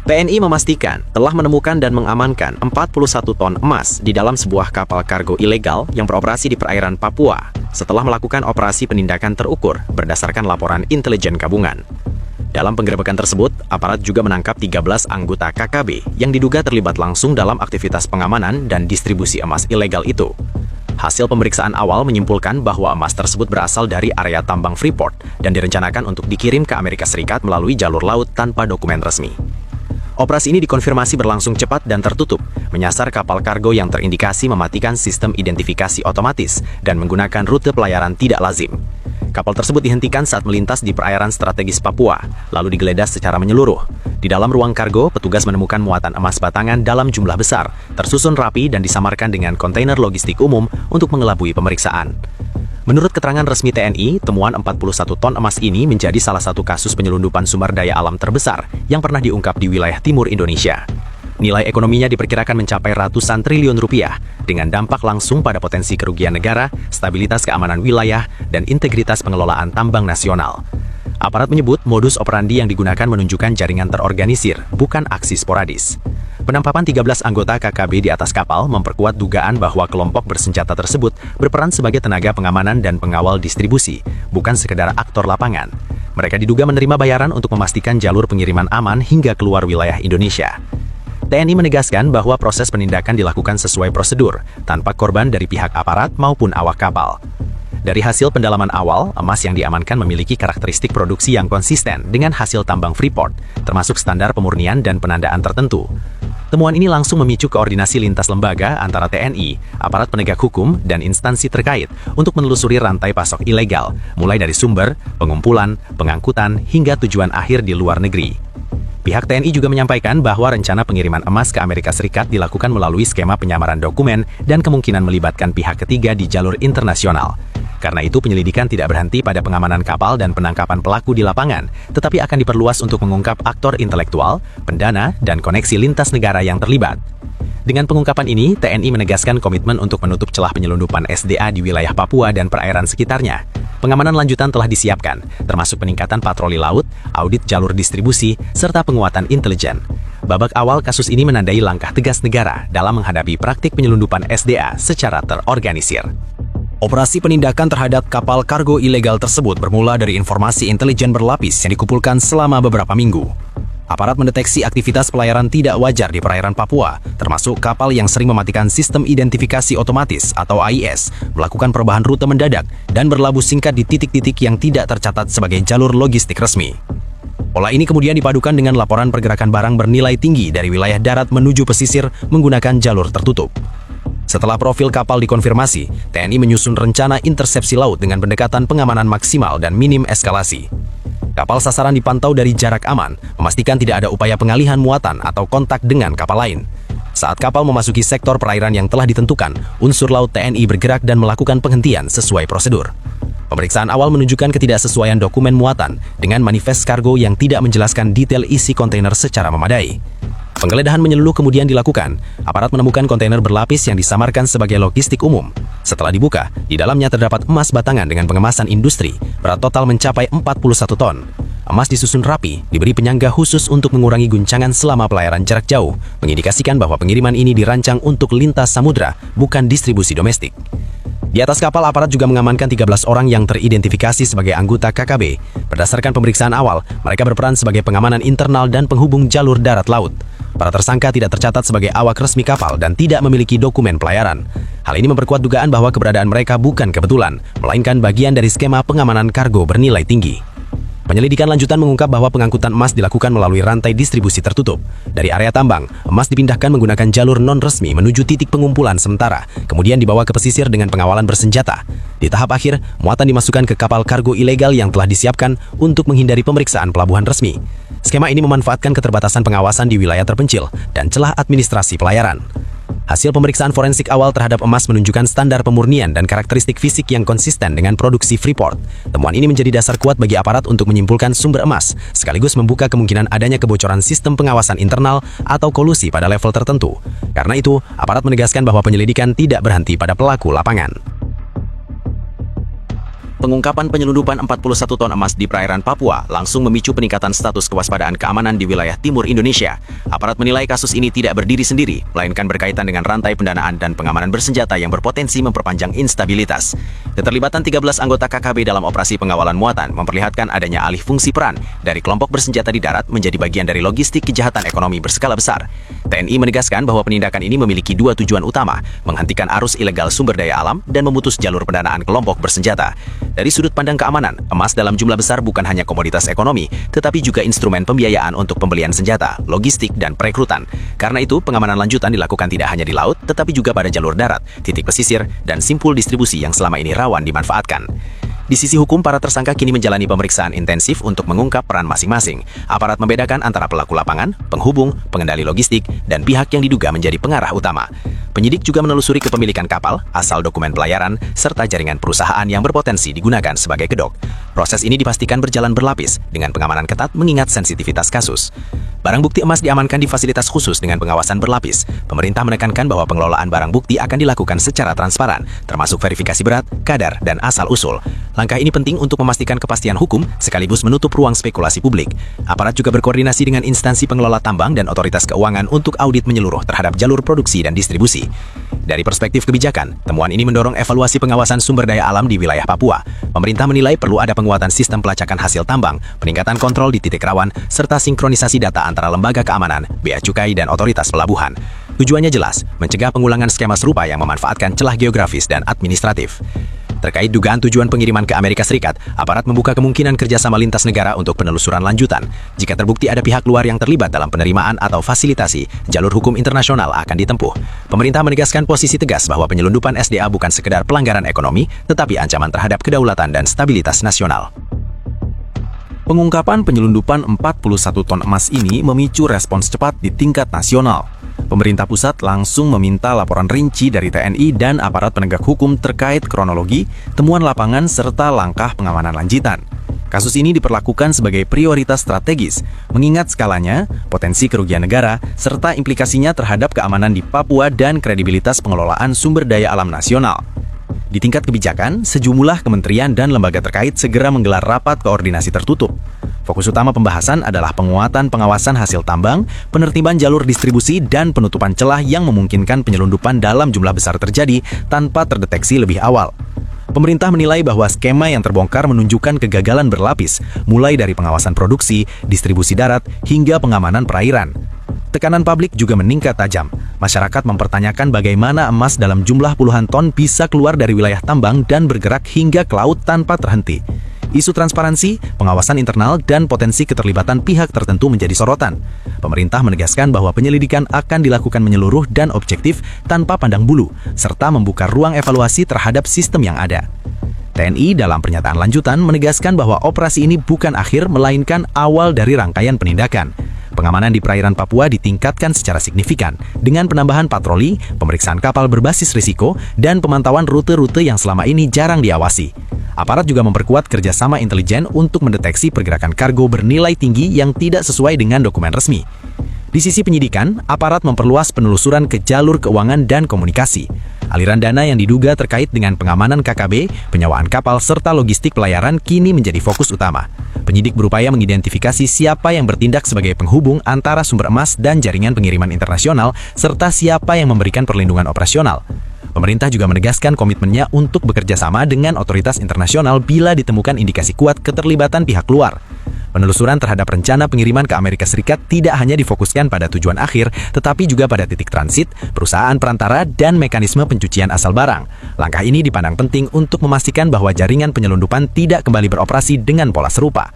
TNI memastikan telah menemukan dan mengamankan 41 ton emas di dalam sebuah kapal kargo ilegal yang beroperasi di perairan Papua setelah melakukan operasi penindakan terukur berdasarkan laporan intelijen gabungan. Dalam penggerebekan tersebut, aparat juga menangkap 13 anggota KKB yang diduga terlibat langsung dalam aktivitas pengamanan dan distribusi emas ilegal itu. Hasil pemeriksaan awal menyimpulkan bahwa emas tersebut berasal dari area tambang Freeport dan direncanakan untuk dikirim ke Amerika Serikat melalui jalur laut tanpa dokumen resmi. Operasi ini dikonfirmasi berlangsung cepat dan tertutup, menyasar kapal kargo yang terindikasi mematikan sistem identifikasi otomatis dan menggunakan rute pelayaran tidak lazim. Kapal tersebut dihentikan saat melintas di perairan strategis Papua, lalu digeledah secara menyeluruh. Di dalam ruang kargo, petugas menemukan muatan emas batangan dalam jumlah besar, tersusun rapi dan disamarkan dengan kontainer logistik umum untuk mengelabui pemeriksaan. Menurut keterangan resmi TNI, temuan 41 ton emas ini menjadi salah satu kasus penyelundupan sumber daya alam terbesar yang pernah diungkap di wilayah timur Indonesia. Nilai ekonominya diperkirakan mencapai ratusan triliun rupiah, dengan dampak langsung pada potensi kerugian negara, stabilitas keamanan wilayah, dan integritas pengelolaan tambang nasional. Aparat menyebut modus operandi yang digunakan menunjukkan jaringan terorganisir, bukan aksi sporadis. Penampakan 13 anggota KKB di atas kapal memperkuat dugaan bahwa kelompok bersenjata tersebut berperan sebagai tenaga pengamanan dan pengawal distribusi, bukan sekedar aktor lapangan. Mereka diduga menerima bayaran untuk memastikan jalur pengiriman aman hingga keluar wilayah Indonesia. TNI menegaskan bahwa proses penindakan dilakukan sesuai prosedur, tanpa korban dari pihak aparat maupun awak kapal. Dari hasil pendalaman awal, emas yang diamankan memiliki karakteristik produksi yang konsisten dengan hasil tambang Freeport, termasuk standar pemurnian dan penandaan tertentu. Temuan ini langsung memicu koordinasi lintas lembaga antara TNI, aparat penegak hukum, dan instansi terkait untuk menelusuri rantai pasok ilegal, mulai dari sumber, pengumpulan, pengangkutan, hingga tujuan akhir di luar negeri. Pihak TNI juga menyampaikan bahwa rencana pengiriman emas ke Amerika Serikat dilakukan melalui skema penyamaran dokumen dan kemungkinan melibatkan pihak ketiga di jalur internasional. Karena itu, penyelidikan tidak berhenti pada pengamanan kapal dan penangkapan pelaku di lapangan, tetapi akan diperluas untuk mengungkap aktor intelektual, pendana, dan koneksi lintas negara yang terlibat. Dengan pengungkapan ini, TNI menegaskan komitmen untuk menutup celah penyelundupan SDA di wilayah Papua dan perairan sekitarnya. Pengamanan lanjutan telah disiapkan, termasuk peningkatan patroli laut, audit jalur distribusi, serta penguatan intelijen. Babak awal kasus ini menandai langkah tegas negara dalam menghadapi praktik penyelundupan SDA secara terorganisir. Operasi penindakan terhadap kapal kargo ilegal tersebut bermula dari informasi intelijen berlapis yang dikumpulkan selama beberapa minggu. Aparat mendeteksi aktivitas pelayaran tidak wajar di perairan Papua, termasuk kapal yang sering mematikan sistem identifikasi otomatis atau AIS, melakukan perubahan rute mendadak, dan berlabuh singkat di titik-titik yang tidak tercatat sebagai jalur logistik resmi. Pola ini kemudian dipadukan dengan laporan pergerakan barang bernilai tinggi dari wilayah darat menuju pesisir menggunakan jalur tertutup. Setelah profil kapal dikonfirmasi, TNI menyusun rencana intersepsi laut dengan pendekatan pengamanan maksimal dan minim eskalasi. Kapal sasaran dipantau dari jarak aman, memastikan tidak ada upaya pengalihan muatan atau kontak dengan kapal lain. Saat kapal memasuki sektor perairan yang telah ditentukan, unsur laut TNI bergerak dan melakukan penghentian sesuai prosedur. Pemeriksaan awal menunjukkan ketidaksesuaian dokumen muatan dengan manifest kargo yang tidak menjelaskan detail isi kontainer secara memadai. Penggeledahan menyeluruh kemudian dilakukan. Aparat menemukan kontainer berlapis yang disamarkan sebagai logistik umum. Setelah dibuka, di dalamnya terdapat emas batangan dengan pengemasan industri, berat total mencapai 41 ton. Emas disusun rapi, diberi penyangga khusus untuk mengurangi guncangan selama pelayaran jarak jauh, mengindikasikan bahwa pengiriman ini dirancang untuk lintas samudra, bukan distribusi domestik. Di atas kapal, aparat juga mengamankan 13 orang yang teridentifikasi sebagai anggota KKB. Berdasarkan pemeriksaan awal, mereka berperan sebagai pengamanan internal dan penghubung jalur darat laut. Para tersangka tidak tercatat sebagai awak resmi kapal dan tidak memiliki dokumen pelayaran. Hal ini memperkuat dugaan bahwa keberadaan mereka bukan kebetulan, melainkan bagian dari skema pengamanan kargo bernilai tinggi. Penyelidikan lanjutan mengungkap bahwa pengangkutan emas dilakukan melalui rantai distribusi tertutup. Dari area tambang, emas dipindahkan menggunakan jalur non-resmi menuju titik pengumpulan sementara, kemudian dibawa ke pesisir dengan pengawalan bersenjata. Di tahap akhir, muatan dimasukkan ke kapal kargo ilegal yang telah disiapkan untuk menghindari pemeriksaan pelabuhan resmi. Skema ini memanfaatkan keterbatasan pengawasan di wilayah terpencil dan celah administrasi pelayaran. Hasil pemeriksaan forensik awal terhadap emas menunjukkan standar pemurnian dan karakteristik fisik yang konsisten dengan produksi Freeport. Temuan ini menjadi dasar kuat bagi aparat untuk menyimpulkan sumber emas, sekaligus membuka kemungkinan adanya kebocoran sistem pengawasan internal atau kolusi pada level tertentu. Karena itu, aparat menegaskan bahwa penyelidikan tidak berhenti pada pelaku lapangan. Pengungkapan penyelundupan 41 ton emas di perairan Papua langsung memicu peningkatan status kewaspadaan keamanan di wilayah timur Indonesia. Aparat menilai kasus ini tidak berdiri sendiri, melainkan berkaitan dengan rantai pendanaan dan pengamanan bersenjata yang berpotensi memperpanjang instabilitas. Keterlibatan 13 anggota KKB dalam operasi pengawalan muatan memperlihatkan adanya alih fungsi peran dari kelompok bersenjata di darat menjadi bagian dari logistik kejahatan ekonomi berskala besar. TNI menegaskan bahwa penindakan ini memiliki dua tujuan utama, menghentikan arus ilegal sumber daya alam dan memutus jalur pendanaan kelompok bersenjata. Dari sudut pandang keamanan, emas dalam jumlah besar bukan hanya komoditas ekonomi, tetapi juga instrumen pembiayaan untuk pembelian senjata, logistik, dan perekrutan. Karena itu, pengamanan lanjutan dilakukan tidak hanya di laut, tetapi juga pada jalur darat, titik pesisir, dan simpul distribusi yang selama ini rawan dimanfaatkan. Di sisi hukum, para tersangka kini menjalani pemeriksaan intensif untuk mengungkap peran masing-masing. Aparat membedakan antara pelaku lapangan, penghubung, pengendali logistik, dan pihak yang diduga menjadi pengarah utama. Penyidik juga menelusuri kepemilikan kapal, asal dokumen pelayaran, serta jaringan perusahaan yang berpotensi digunakan sebagai kedok. Proses ini dipastikan berjalan berlapis, dengan pengamanan ketat mengingat sensitivitas kasus. Barang bukti emas diamankan di fasilitas khusus dengan pengawasan berlapis. Pemerintah menekankan bahwa pengelolaan barang bukti akan dilakukan secara transparan, termasuk verifikasi berat, kadar, dan asal-usul. Langkah ini penting untuk memastikan kepastian hukum sekaligus menutup ruang spekulasi publik. Aparat juga berkoordinasi dengan instansi pengelola tambang dan otoritas keuangan untuk audit menyeluruh terhadap jalur produksi dan distribusi. Dari perspektif kebijakan, temuan ini mendorong evaluasi pengawasan sumber daya alam di wilayah Papua. Pemerintah menilai perlu ada penguatan sistem pelacakan hasil tambang, peningkatan kontrol di titik rawan, serta sinkronisasi data antara lembaga keamanan, bea cukai, dan otoritas pelabuhan. Tujuannya jelas, mencegah pengulangan skema serupa yang memanfaatkan celah geografis dan administratif. Terkait dugaan tujuan pengiriman ke Amerika Serikat, aparat membuka kemungkinan kerjasama lintas negara untuk penelusuran lanjutan. Jika terbukti ada pihak luar yang terlibat dalam penerimaan atau fasilitasi, jalur hukum internasional akan ditempuh. Pemerintah menegaskan posisi tegas bahwa penyelundupan SDA bukan sekedar pelanggaran ekonomi, tetapi ancaman terhadap kedaulatan dan stabilitas nasional. Pengungkapan penyelundupan 41 ton emas ini memicu respons cepat di tingkat nasional. Pemerintah pusat langsung meminta laporan rinci dari TNI dan aparat penegak hukum terkait kronologi, temuan lapangan, serta langkah pengamanan lanjutan. Kasus ini diperlakukan sebagai prioritas strategis, mengingat skalanya, potensi kerugian negara, serta implikasinya terhadap keamanan di Papua dan kredibilitas pengelolaan sumber daya alam nasional. Di tingkat kebijakan, sejumlah kementerian dan lembaga terkait segera menggelar rapat koordinasi tertutup. Fokus utama pembahasan adalah penguatan pengawasan hasil tambang, penertiban jalur distribusi, dan penutupan celah yang memungkinkan penyelundupan dalam jumlah besar terjadi tanpa terdeteksi lebih awal. Pemerintah menilai bahwa skema yang terbongkar menunjukkan kegagalan berlapis, mulai dari pengawasan produksi, distribusi darat, hingga pengamanan perairan. Tekanan publik juga meningkat tajam. Masyarakat mempertanyakan bagaimana emas dalam jumlah puluhan ton bisa keluar dari wilayah tambang dan bergerak hingga ke laut tanpa terhenti. Isu transparansi, pengawasan internal, dan potensi keterlibatan pihak tertentu menjadi sorotan. Pemerintah menegaskan bahwa penyelidikan akan dilakukan menyeluruh dan objektif tanpa pandang bulu, serta membuka ruang evaluasi terhadap sistem yang ada. TNI dalam pernyataan lanjutan menegaskan bahwa operasi ini bukan akhir, melainkan awal dari rangkaian penindakan. Pengamanan di perairan Papua ditingkatkan secara signifikan dengan penambahan patroli, pemeriksaan kapal berbasis risiko, dan pemantauan rute-rute yang selama ini jarang diawasi. Aparat juga memperkuat kerjasama intelijen untuk mendeteksi pergerakan kargo bernilai tinggi yang tidak sesuai dengan dokumen resmi. Di sisi penyidikan, aparat memperluas penelusuran ke jalur keuangan dan komunikasi. Aliran dana yang diduga terkait dengan pengamanan KKB, penyewaan kapal, serta logistik pelayaran kini menjadi fokus utama. Penyidik berupaya mengidentifikasi siapa yang bertindak sebagai penghubung antara sumber emas dan jaringan pengiriman internasional, serta siapa yang memberikan perlindungan operasional. Pemerintah juga menegaskan komitmennya untuk bekerja sama dengan otoritas internasional bila ditemukan indikasi kuat keterlibatan pihak luar. Penelusuran terhadap rencana pengiriman ke Amerika Serikat tidak hanya difokuskan pada tujuan akhir, tetapi juga pada titik transit, perusahaan perantara, dan mekanisme pencucian asal barang. Langkah ini dipandang penting untuk memastikan bahwa jaringan penyelundupan tidak kembali beroperasi dengan pola serupa.